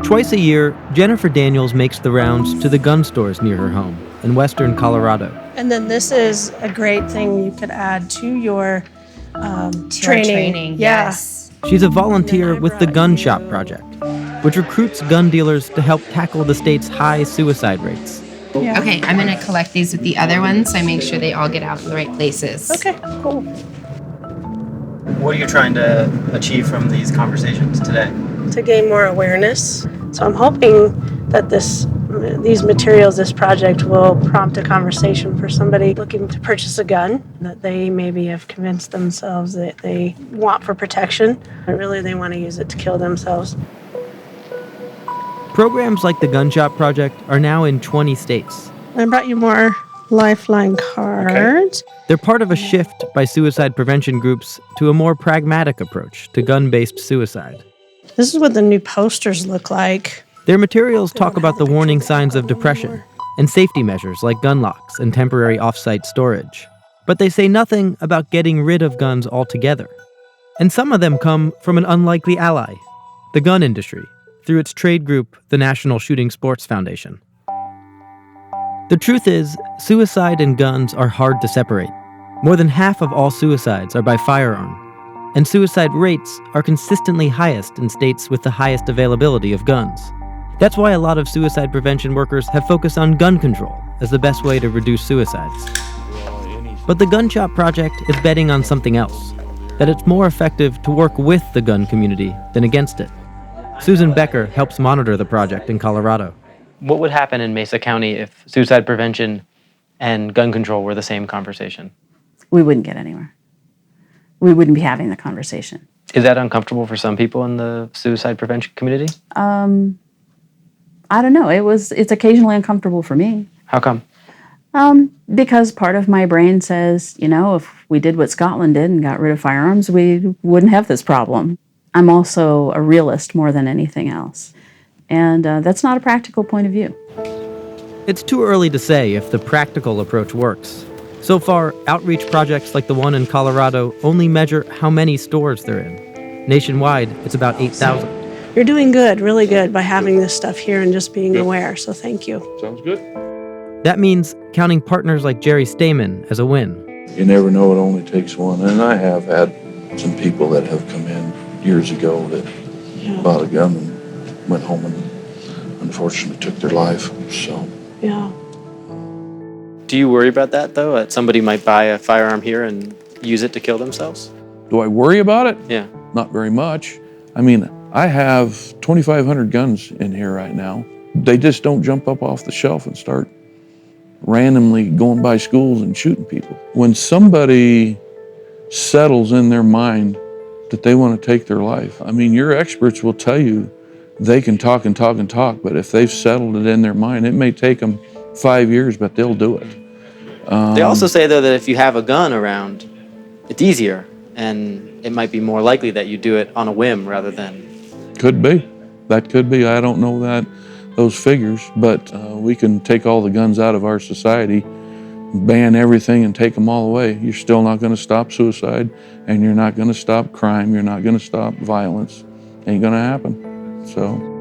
Twice a year, Jennifer Daniels makes the rounds to the gun stores near her home in western Colorado. And then this is a great thing you could add to your training. Yes. She's a volunteer with the Gun Shop Project, which recruits gun dealers to help tackle the state's high suicide rates. Yeah. Okay, I'm going to collect these with the other ones so I make sure they all get out in the right places. Okay, cool. What are you trying to achieve from these conversations today? To gain more awareness. So I'm hoping that these materials, this project, will prompt a conversation for somebody looking to purchase a gun that they maybe have convinced themselves that they want for protection, but really they want to use it to kill themselves. Programs like the Gun Shop Project are now in 20 states. I brought you more Lifeline cards. Okay. They're part of a shift by suicide prevention groups to a more pragmatic approach to gun-based suicide. This is what the new posters look like. Their materials talk about the warning signs of depression and safety measures like gun locks and temporary off-site storage. But they say nothing about getting rid of guns altogether. And some of them come from an unlikely ally, the gun industry, through its trade group, the National Shooting Sports Foundation. The truth is, suicide and guns are hard to separate. More than half of all suicides are by firearm, and suicide rates are consistently highest in states with the highest availability of guns. That's why a lot of suicide prevention workers have focused on gun control as the best way to reduce suicides. But the Gun Shop Project is betting on something else, that it's more effective to work with the gun community than against it. Susan Becker helps monitor the project in Colorado. What would happen in Mesa County if suicide prevention and gun control were the same conversation? We wouldn't get anywhere. We wouldn't be having the conversation. Is that uncomfortable for some people in the suicide prevention community? I don't know. It's occasionally uncomfortable for me. How come? Because part of my brain says, if we did what Scotland did and got rid of firearms, we wouldn't have this problem. I'm also a realist more than anything else. And that's not a practical point of view. It's too early to say if the practical approach works. So far, outreach projects like the one in Colorado only measure how many stores they're in. Nationwide, it's about 8,000. You're doing good, really good, by having this stuff here and just being aware, so thank you. Sounds good. That means counting partners like Jerry Stamen as a win. You never know, it only takes one. And I have had some people that have come in years ago that bought a gun and went home and unfortunately took their life, so. Yeah. Do you worry about that, though? That somebody might buy a firearm here and use it to kill themselves? Do I worry about it? Yeah. Not very much. I mean, I have 2,500 guns in here right now. They just don't jump up off the shelf and start randomly going by schools and shooting people. When somebody settles in their mind that they want to take their life, I mean, your experts will tell you they can talk and talk and talk, but if they've settled it in their mind, it may take them 5 years, but they'll do it. They also say, though, that if you have a gun around, it's easier, and it might be more likely that you do it on a whim rather than... Could be. That could be. I don't know those figures, but we can take all the guns out of our society, ban everything and take them all away. You're still not going to stop suicide, and you're not going to stop crime. You're not going to stop violence. Ain't going to happen. So...